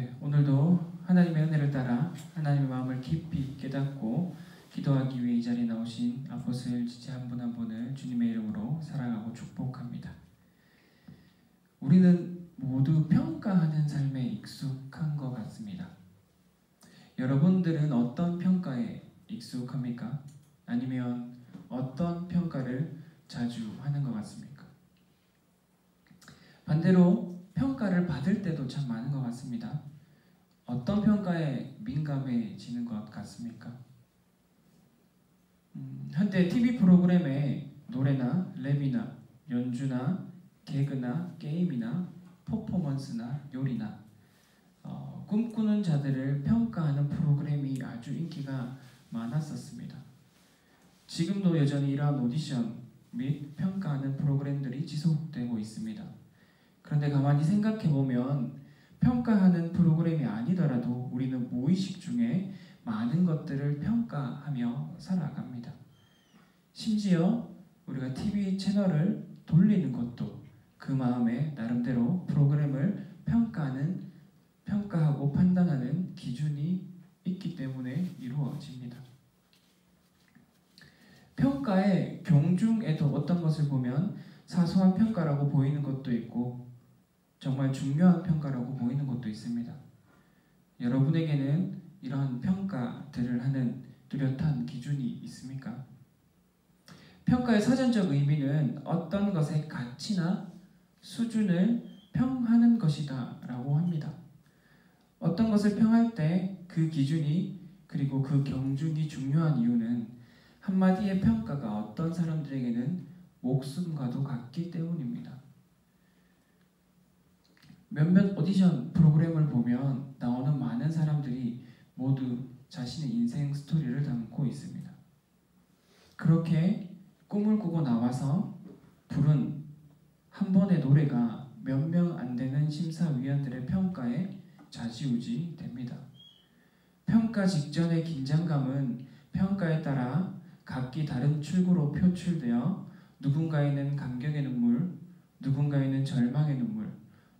네, 오늘도 하나님의 은혜를 따라 하나님의 마음을 깊이 깨닫고 기도하기 위해 이 자리에 나오신 아포스토일 지체 한 분 한 분을 주님의 이름으로 사랑하고 축복합니다. 우리는 모두 평가하는 삶에 익숙한 것 같습니다. 여러분들은 어떤 평가에 익숙합니까? 아니면 어떤 평가를 자주 하는 것 같습니까? 반대로 평가를 받을 때도 참 많은 것 같습니다. 어떤 평가에 민감해지는 것 같습니까? 한때 TV 프로그램에 노래나 랩이나 연주나 개그나 게임이나 퍼포먼스나 요리나 꿈꾸는 자들을 평가하는 프로그램이 아주 인기가 많았었습니다. 지금도 여전히 이러한 오디션 및 평가하는 프로그램들이 지속되고 있습니다. 그런데 가만히 생각해보면 평가하는 프로그램이 아니더라도 우리는 무의식 중에 많은 것들을 평가하며 살아갑니다. 심지어 우리가 TV 채널을 돌리는 것도 그 마음에 나름대로 프로그램을 평가하고 판단하는 기준이 있기 때문에 이루어집니다. 평가의 경중에도 어떤 것을 보면 사소한 평가라고 보이는 것도 있고 정말 중요한 평가라고 보이는 것도 있습니다. 여러분에게는 이러한 평가들을 하는 뚜렷한 기준이 있습니까? 평가의 사전적 의미는 어떤 것의 가치나 수준을 평하는 것이다 라고 합니다. 어떤 것을 평할 때 그 기준이 그리고 그 경중이 중요한 이유는 한마디의 평가가 어떤 사람들에게는 목숨과도 같기 때문입니다. 몇몇 오디션 프로그램을 보면 나오는 많은 사람들이 모두 자신의 인생 스토리를 담고 있습니다. 그렇게 꿈을 꾸고 나와서 부른 한 번의 노래가 몇 명 안 되는 심사위원들의 평가에 좌지우지 됩니다. 평가 직전의 긴장감은 평가에 따라 각기 다른 출구로 표출되어 누군가에는 감격의 눈물, 누군가에는 절망의 눈물,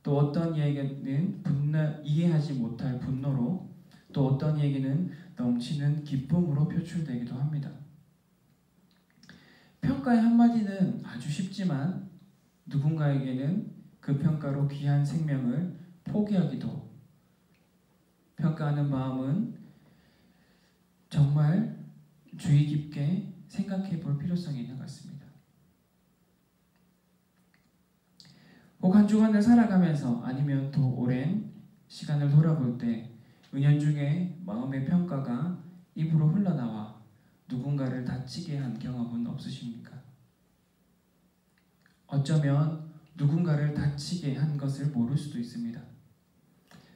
또 어떤 이에게는 이해하지 못할 분노로, 또 어떤 이에게는 넘치는 기쁨으로 표출되기도 합니다. 평가의 한마디는 아주 쉽지만 누군가에게는 그 평가로 귀한 생명을 포기하기도, 평가하는 마음은 정말 주의 깊게 생각해 볼 필요성이 있는 것 같습니다. 혹 한 주간을 살아가면서 아니면 더 오랜 시간을 돌아볼 때 은연중에 마음의 평가가 입으로 흘러나와 누군가를 다치게 한 경험은 없으십니까? 어쩌면 누군가를 다치게 한 것을 모를 수도 있습니다.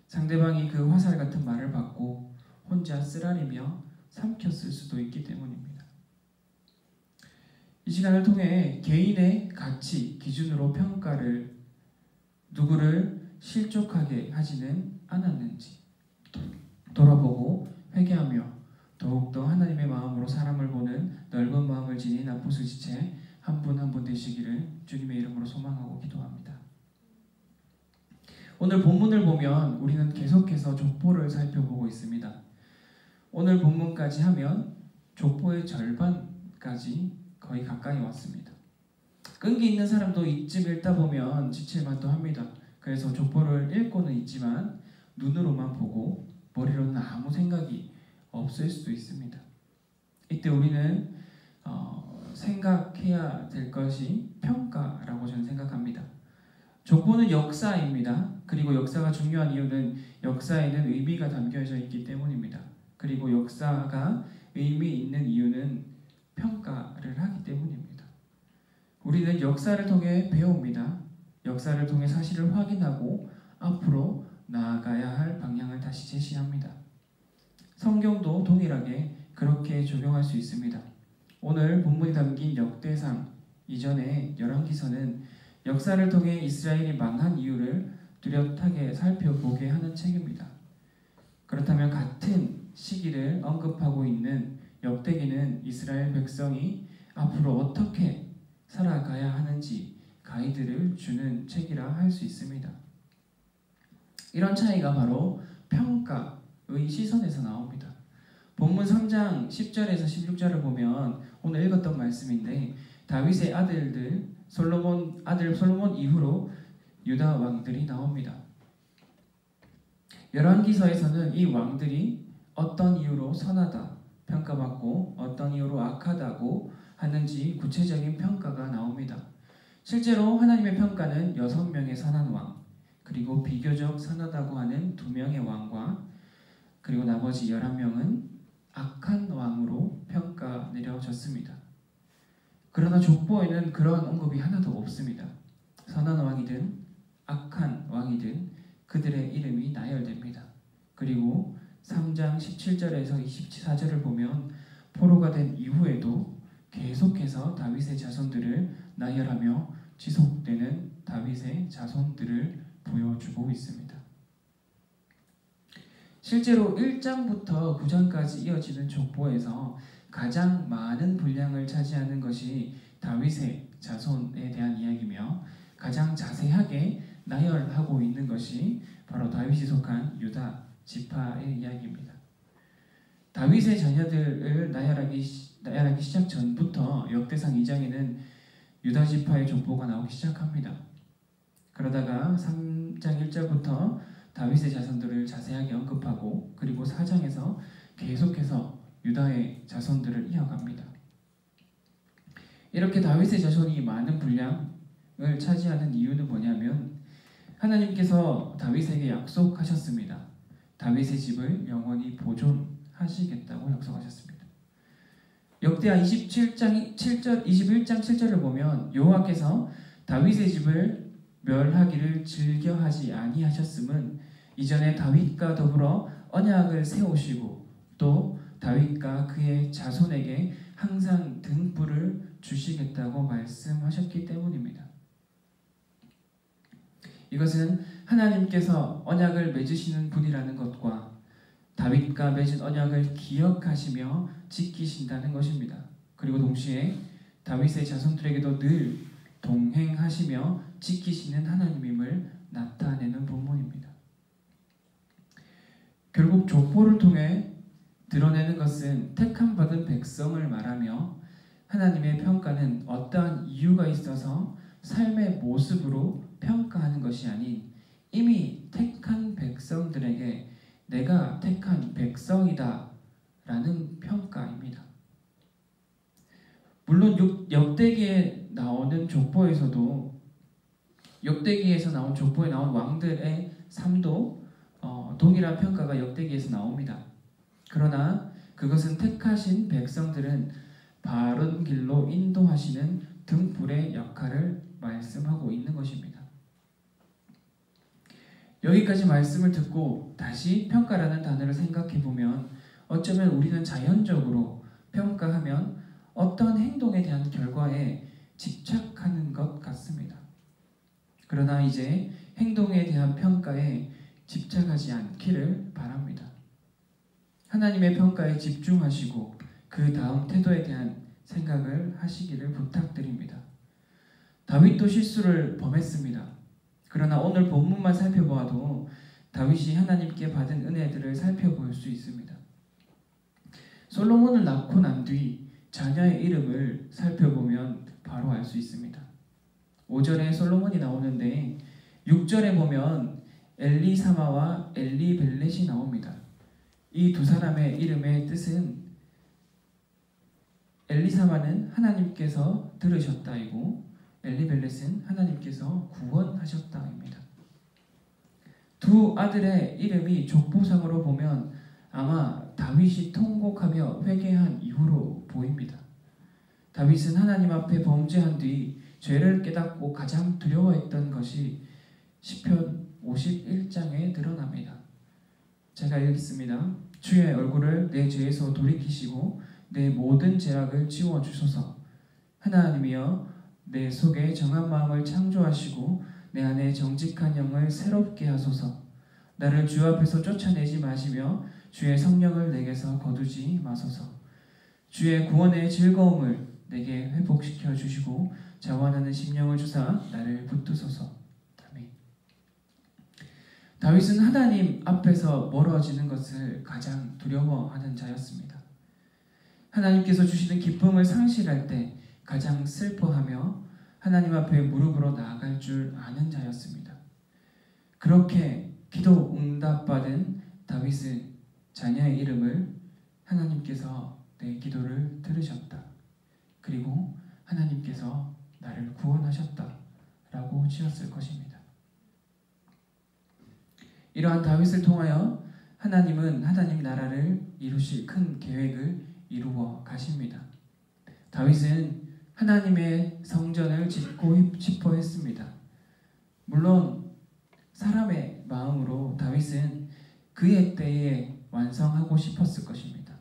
상대방이 그 화살 같은 말을 받고 혼자 쓰라리며 삼켰을 수도 있기 때문입니다. 이 시간을 통해 개인의 가치 기준으로 평가를 누구를 실족하게 하지는 않았는지 돌아보고 회개하며 더욱더 하나님의 마음으로 사람을 보는 넓은 마음을 지닌 아포스토일 지체 한 분 한 분 되시기를 주님의 이름으로 소망하고 기도합니다. 오늘 본문을 보면 우리는 계속해서 족보를 살펴보고 있습니다. 오늘 본문까지 하면 족보의 절반까지 거의 가까이 왔습니다. 끈기 있는 사람도 이쯤 읽다 보면 지칠만도 합니다. 그래서 족보를 읽고는 있지만 눈으로만 보고 머리로는 아무 생각이 없을 수도 있습니다. 이때 우리는 생각해야 될 것이 평가라고 저는 생각합니다. 족보는 역사입니다. 그리고 역사가 중요한 이유는 역사에는 의미가 담겨져 있기 때문입니다. 그리고 역사가 의미 있는 이유는 평가를 하기 때문입니다. 우리는 역사를 통해 배웁니다. 역사를 통해 사실을 확인하고 앞으로 나아가야 할 방향을 다시 제시합니다. 성경도 동일하게 그렇게 적용할 수 있습니다. 오늘 본문이 담긴 역대상 이전의 열왕기서는 역사를 통해 이스라엘이 망한 이유를 뚜렷하게 살펴보게 하는 책입니다. 그렇다면 같은 시기를 언급하고 있는 역대기는 이스라엘 백성이 앞으로 어떻게 살아가야 하는지 가이드를 주는 책이라 할 수 있습니다. 이런 차이가 바로 평가의 시선에서 나옵니다. 본문 3장 10절에서 16절을 보면 오늘 읽었던 말씀인데 다윗의 아들 솔로몬 이후로 유다 왕들이 나옵니다. 열왕기서에서는 이 왕들이 어떤 이유로 선하다 평가받고 어떤 이유로 악하다고 하는지 구체적인 평가가 나옵니다. 실제로 하나님의 평가는 6명의 선한 왕, 그리고 비교적 선하다고 하는 2명의 왕과 그리고 나머지 11명은 악한 왕으로 평가 내려졌습니다. 그러나 족보에는 그러한 언급이 하나도 없습니다. 선한 왕이든 악한 왕이든 그들의 이름이 나열됩니다. 그리고 3장 17절에서 24절을 보면 포로가 된 이후에도 계속해서 다윗의 자손들을 나열하며 지속되는 다윗의 자손들을 보여주고 있습니다. 실제로 1장부터 9장까지 이어지는 족보에서 가장 많은 분량을 차지하는 것이 다윗의 자손에 대한 이야기며 가장 자세하게 나열하고 있는 것이 바로 다윗이 속한 유다 지파의 이야기입니다. 다윗의 자녀들을 나열하기 시작 전부터 역대상 2장에는 유다 지파의 족보가 나오기 시작합니다. 그러다가 3장 1절부터 다윗의 자손들을 자세하게 언급하고 그리고 4장에서 계속해서 유다의 자손들을 이어갑니다. 이렇게 다윗의 자손이 많은 분량을 차지하는 이유는 뭐냐면 하나님께서 다윗에게 약속하셨습니다. 다윗의 집을 영원히 보존하시겠다고 약속하셨습니다. 역대하 21장 7절을 보면 여호와께서 다윗의 집을 멸하기를 즐겨하지 아니하셨음은 이전에 다윗과 더불어 언약을 세우시고 또 다윗과 그의 자손에게 항상 등불을 주시겠다고 말씀하셨기 때문입니다. 이것은 하나님께서 언약을 맺으시는 분이라는 것과 다윗과 맺은 언약을 기억하시며 지키신다는 것입니다. 그리고 동시에 다윗의 자손들에게도 늘 동행하시며 지키시는 하나님임을 나타내는 본문입니다. 결국 족보를 통해 드러내는 것은 택함받은 백성을 말하며 하나님의 평가는 어떠한 이유가 있어서 삶의 모습으로 평가하는 것이 아닌 이미 택한 백성들에게 내가 택한 백성이다 라는 평가입니다. 물론 역대기에 나오는 족보에서도 역대기에서 나온 족보에 나온 왕들의 삶도 동일한 평가가 역대기에서 나옵니다. 그러나 그것은 택하신 백성들은 바른 길로 인도하시는 등불의 역할을 말씀하고 있는 것입니다. 여기까지 말씀을 듣고 다시 평가라는 단어를 생각해보면 어쩌면 우리는 자연적으로 평가하면 어떤 행동에 대한 결과에 집착하는 것 같습니다. 그러나 이제 행동에 대한 평가에 집착하지 않기를 바랍니다. 하나님의 평가에 집중하시고 그 다음 태도에 대한 생각을 하시기를 부탁드립니다. 다윗도 실수를 범했습니다. 그러나 오늘 본문만 살펴보아도 다윗이 하나님께 받은 은혜들을 살펴볼 수 있습니다. 솔로몬을 낳고 난 뒤 자녀의 이름을 살펴보면 바로 알 수 있습니다. 5절에 솔로몬이 나오는데 6절에 보면 엘리사마와 엘리벨렛이 나옵니다. 이 두 사람의 이름의 뜻은 엘리사마는 하나님께서 들으셨다이고 엘리벨렛은 하나님께서 구원하셨다입니다. 두 아들의 이름이 족보상으로 보면 아마 다윗이 통곡하며 회개한 이후로 보입니다. 다윗은 하나님 앞에 범죄한 뒤 죄를 깨닫고 가장 두려워했던 것이 시편 51장에 드러납니다. 제가 읽겠습니다. 주의 얼굴을 내 죄에서 돌이키시고 내 모든 죄악을 지워주소서. 하나님이여 내 속에 정한 마음을 창조하시고 내 안에 정직한 영을 새롭게 하소서. 나를 주 앞에서 쫓아내지 마시며 주의 성령을 내게서 거두지 마소서. 주의 구원의 즐거움을 내게 회복시켜 주시고 자원하는 심령을 주사 나를 붙드소서. 아멘. 다윗은 하나님 앞에서 멀어지는 것을 가장 두려워하는 자였습니다. 하나님께서 주시는 기쁨을 상실할 때 가장 슬퍼하며 하나님 앞에 무릎으로 나아갈 줄 아는 자였습니다. 그렇게 기도 응답받은 다윗은 자녀의 이름을 하나님께서 내 기도를 들으셨다. 그리고 하나님께서 나를 구원하셨다. 라고 지었을 것입니다. 이러한 다윗을 통하여 하나님은 하나님 나라를 이루실 큰 계획을 이루어 가십니다. 다윗은 하나님의 성전을 짓고 싶어 했습니다. 물론 사람의 마음으로 다윗은 그의 때에 완성하고 싶었을 것입니다.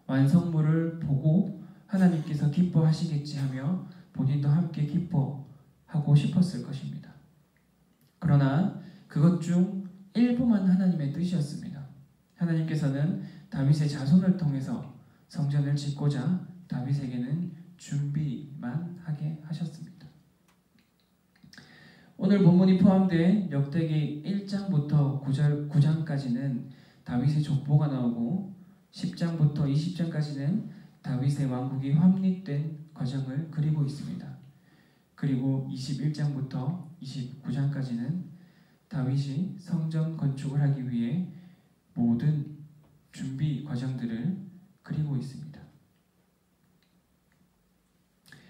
완성물을 보고 하나님께서 기뻐하시겠지 하며 본인도 함께 기뻐하고 싶었을 것입니다. 그러나 그것 중 일부만 하나님의 뜻이었습니다. 하나님께서는 다윗의 자손을 통해서 성전을 짓고자 다윗에게는 준비만 하게 하셨습니다. 오늘 본문이 포함된 역대기 1장부터 9장까지는 다윗의 족보가 나오고 10장부터 20장까지는 다윗의 왕국이 확립된 과정을 그리고 있습니다. 그리고 21장부터 29장까지는 다윗이 성전 건축을 하기 위해 모든 준비 과정들을 그리고 있습니다.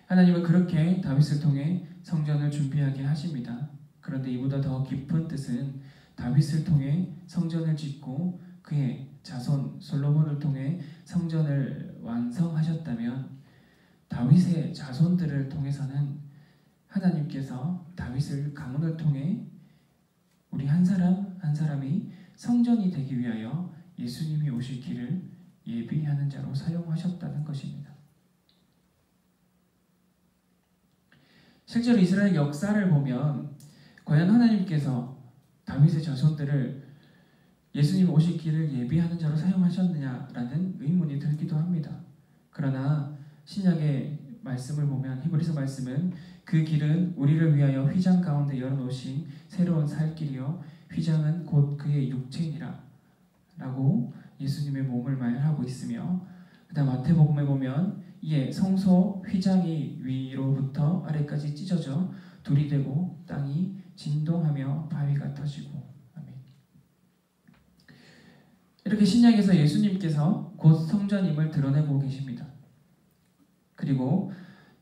하나님은 그렇게 다윗을 통해 성전을 준비하게 하십니다. 그런데 이보다 더 깊은 뜻은 다윗을 통해 성전을 짓고 그의 자손 솔로몬을 통해 성전을 완성하셨다면 다윗의 자손들을 통해서는 하나님께서 다윗을 가문을 통해 우리 한 사람 한 사람이 성전이 되기 위하여 예수님이 오실 길을 예비하는 자로 사용하셨다는 것입니다. 실제로 이스라엘 역사를 보면 과연 하나님께서 다윗의 자손들을 예수님 오실 길을 예비하는 자로 사용하셨느냐라는 의문이 들기도 합니다. 그러나 신약의 말씀을 보면 히브리서 말씀은 그 길은 우리를 위하여 휘장 가운데 열어놓으신 새로운 살 길이요 휘장은 곧 그의 육체이니라 라고 예수님의 몸을 말하고 있으며 그 다음 마태복음에 보면 이에 성소 휘장이 위로부터 아래까지 찢어져 둘이 되고 땅이 진동하며 바위가 터지고 아멘. 이렇게 신약에서 예수님께서 곧 성전임을 드러내고 계십니다. 그리고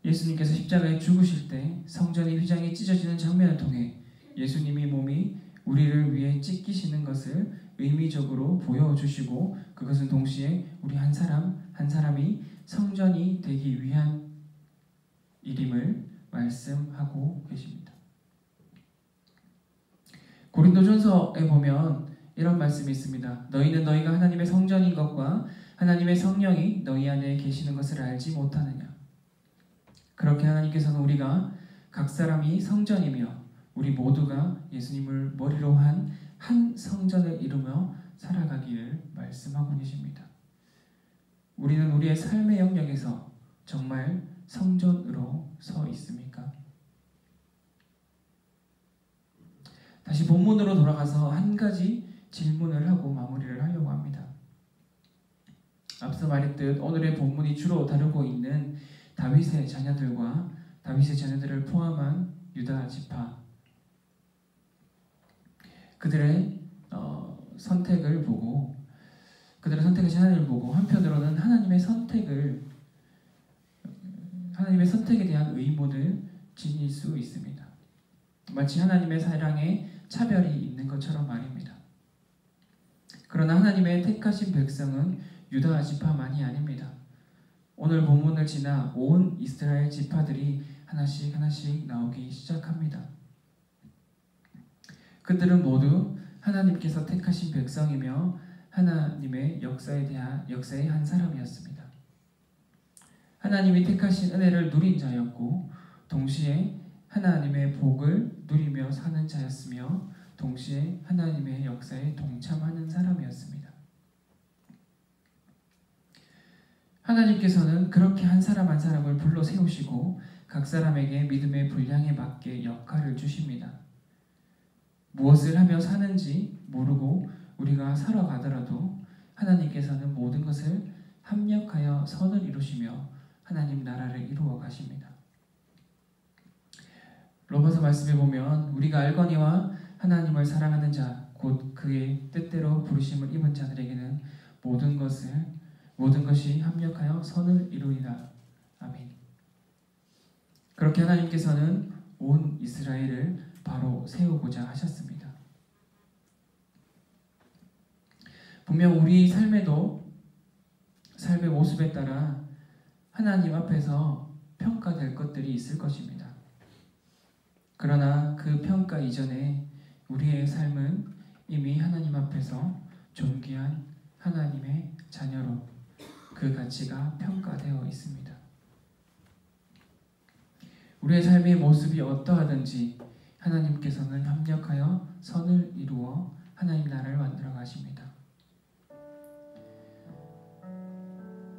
예수님께서 십자가에 죽으실 때 성전의 휘장이 찢어지는 장면을 통해 예수님이 몸이 우리를 위해 찢기시는 것을 의미적으로 보여주시고 그것은 동시에 우리 한 사람 한 사람이 성전이 되기 위한 일임을 말씀하고 계십니다. 고린도전서에 보면 이런 말씀이 있습니다. 너희는 너희가 하나님의 성전인 것과 하나님의 성령이 너희 안에 계시는 것을 알지 못하느냐. 그렇게 하나님께서는 우리가 각 사람이 성전이며 우리 모두가 예수님을 머리로 한 성전을 이루며 살아가기를 말씀하고 계십니다. 우리는 우리의 삶의 영역에서 정말 성전으로 서 있습니까? 다시 본문으로 돌아가서 한 가지 질문을 하고 마무리를 하려고 합니다. 앞서 말했듯 오늘의 본문이 주로 다루고 있는 다윗의 자녀들과 다윗의 자녀들을 포함한 유다 지파 그들의 선택을 보고 그들의 선택의 제한을 보고 한편으로는 하나님의 선택에 대한 의문을 지닐 수 있습니다. 마치 하나님의 사랑에 차별이 있는 것처럼 말입니다. 그러나 하나님의 택하신 백성은 유다 지파만이 아닙니다. 오늘 본문을 지나 온 이스라엘 지파들이 하나씩 나오기 시작합니다. 그들은 모두 하나님께서 택하신 백성이며 하나님의 역사의 한 사람이었습니다. 하나님이 택하신 은혜를 누린 자였고 동시에 하나님의 복을 누리며 사는 자였으며 동시에 하나님의 역사에 동참하는 사람이었습니다. 하나님께서는 그렇게 한 사람 한 사람을 불러 세우시고 각 사람에게 믿음의 분량에 맞게 역할을 주십니다. 무엇을 하며 사는지 모르고 우리가 살아가더라도 하나님께서는 모든 것을 합력하여 선을 이루시며 하나님 나라를 이루어 가십니다. 로마서 말씀에 보면 우리가 알거니와 하나님을 사랑하는 자 곧 그의 뜻대로 부르심을 입은 자들에게는 모든 것이 합력하여 선을 이루리라. 아멘. 그렇게 하나님께서는 온 이스라엘을 바로 세우고자 하셨습니다. 분명 우리 삶에도 삶의 모습에 따라 하나님 앞에서 평가될 것들이 있을 것입니다. 그러나 그 평가 이전에 우리의 삶은 이미 하나님 앞에서 존귀한 하나님의 자녀로 그 가치가 평가되어 있습니다. 우리의 삶의 모습이 어떠하든지 하나님께서는 협력하여 선을 이루어 하나님 나라를 만들어 가십니다.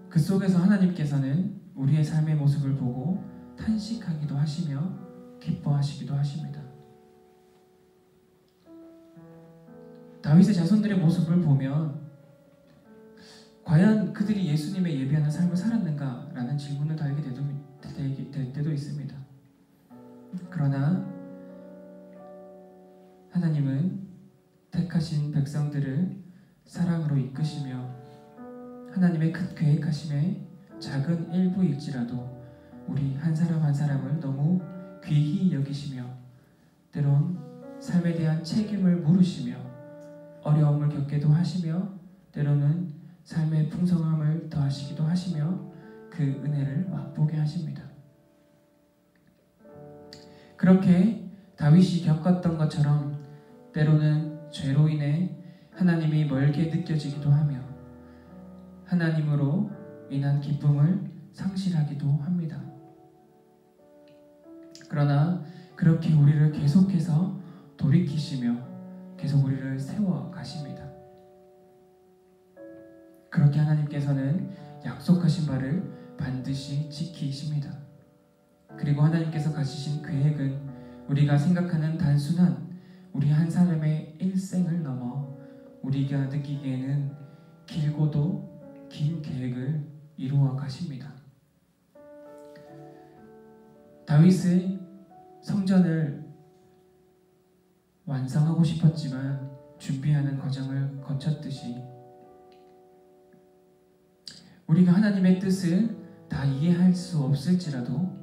그 속에서 하나님께서는 우리의 삶의 모습을 보고 탄식하기도 하시며 기뻐하시기도 하십니다. 다윗의 자손들의 모습을 보면 과연 그들이 예수님의 예비하는 삶을 살았는가? 라는 질문을 달게 될 때도 있습니다. 그러나 하나님은 택하신 백성들을 사랑으로 이끄시며 하나님의 큰 계획하심에 작은 일부일지라도 우리 한 사람 한 사람을 너무 귀히 여기시며 때론 삶에 대한 책임을 물으시며 어려움을 겪게도 하시며 때로는 삶의 풍성함을 더하시기도 하시며 그 은혜를 맛보게 하십니다. 그렇게 다윗이 겪었던 것처럼 때로는 죄로 인해 하나님이 멀게 느껴지기도 하며 하나님으로 인한 기쁨을 상실하기도 합니다. 그러나 그렇게 우리를 계속해서 돌이키시며 계속 우리를 세워 가십니다. 그렇게 하나님께서는 약속하신 바를 반드시 지키십니다. 그리고 하나님께서 가지신 계획은 우리가 생각하는 단순한 우리 한 사람의 일생을 넘어 우리가 느끼기에는 길고도 긴 계획을 이루어 가십니다. 다윗의 성전을 완성하고 싶었지만 준비하는 과정을 거쳤듯이 우리가 하나님의 뜻을 다 이해할 수 없을지라도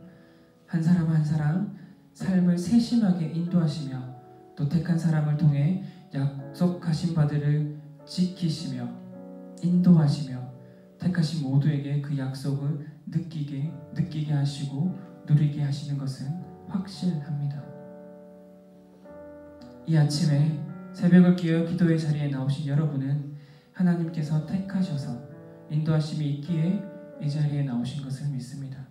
한 사람 한 사람 삶을 세심하게 인도하시며 또 택한 사람을 통해 약속하신 바들을 지키시며 인도하시며 택하신 모두에게 그 약속을 느끼게 하시고 누리게 하시는 것은 확실합니다. 이 아침에 새벽을 깨어 기도의 자리에 나오신 여러분은 하나님께서 택하셔서 인도하심이 있기에 이 자리에 나오신 것을 믿습니다.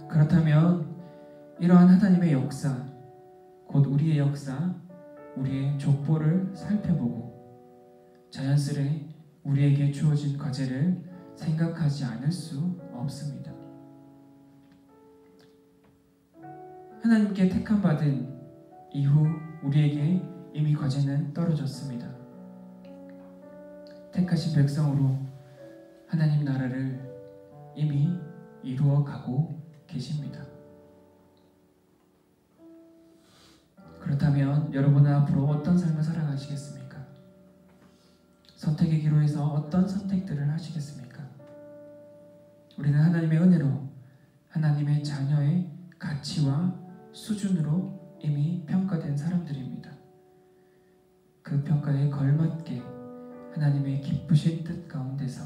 그렇다면 이러한 하나님의 역사, 곧 우리의 역사, 우리의 족보를 살펴보고 자연스레 우리에게 주어진 과제를 생각하지 않을 수 없습니다. 하나님께 택함 받은 이후 우리에게 이미 과제는 떨어졌습니다. 택하신 백성으로 하나님 나라를 이미 이루어 가고 계십니다. 그렇다면 여러분은 앞으로 어떤 삶을 살아가시겠습니까? 선택의 기로에서 어떤 선택들을 하시겠습니까? 우리는 하나님의 은혜로 하나님의 자녀의 가치와 수준으로 이미 평가된 사람들입니다. 그 평가에 걸맞게 하나님의 기쁘신 뜻 가운데서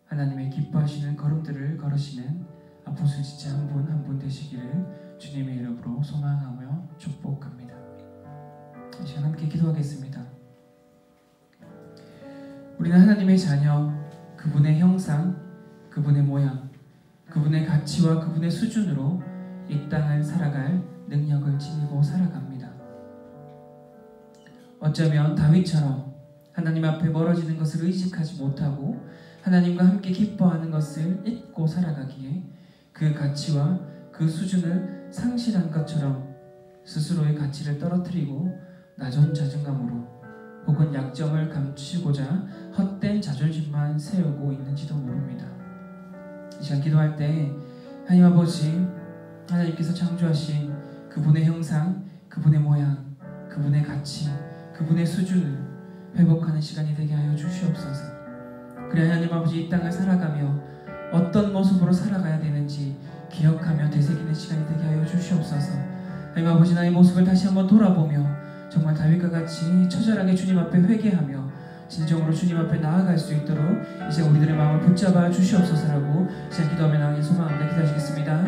하나님의 기뻐하시는 걸음들을 걸으시는 아포슬 지체 한 분 한 분 되시기를 주님의 이름으로 소망하며 축복합니다. 이 시간 함께 기도하겠습니다. 우리는 하나님의 자녀, 그분의 형상, 그분의 모양, 그분의 가치와 그분의 수준으로 이 땅을 살아갈 능력을 지니고 살아갑니다. 어쩌면 다윗처럼 하나님 앞에 멀어지는 것을 의식하지 못하고 하나님과 함께 기뻐하는 것을 잊고 살아가기에 그 가치와 그 수준을 상실한 것처럼 스스로의 가치를 떨어뜨리고 낮은 자존감으로 혹은 약점을 감추고자 헛된 자존심만 세우고 있는지도 모릅니다. 이 시간 기도할 때 하나님 아버지, 하나님께서 창조하신 그분의 형상, 그분의 모양, 그분의 가치, 그분의 수준을 회복하는 시간이 되게 하여 주시옵소서. 그래 하나님 아버지, 이 땅을 살아가며 어떤 모습으로 살아가야 되는지 기억하며 되새기는 시간이 되게 하여 주시옵소서. 하나님 아버지, 나의 모습을 다시 한번 돌아보며 정말 다윗과 같이 처절하게 주님 앞에 회개하며 진정으로 주님 앞에 나아갈 수 있도록 이제 우리들의 마음을 붙잡아 주시옵소서라고 시작 기도하며 나가길 소망합니다. 기도하시겠습니다.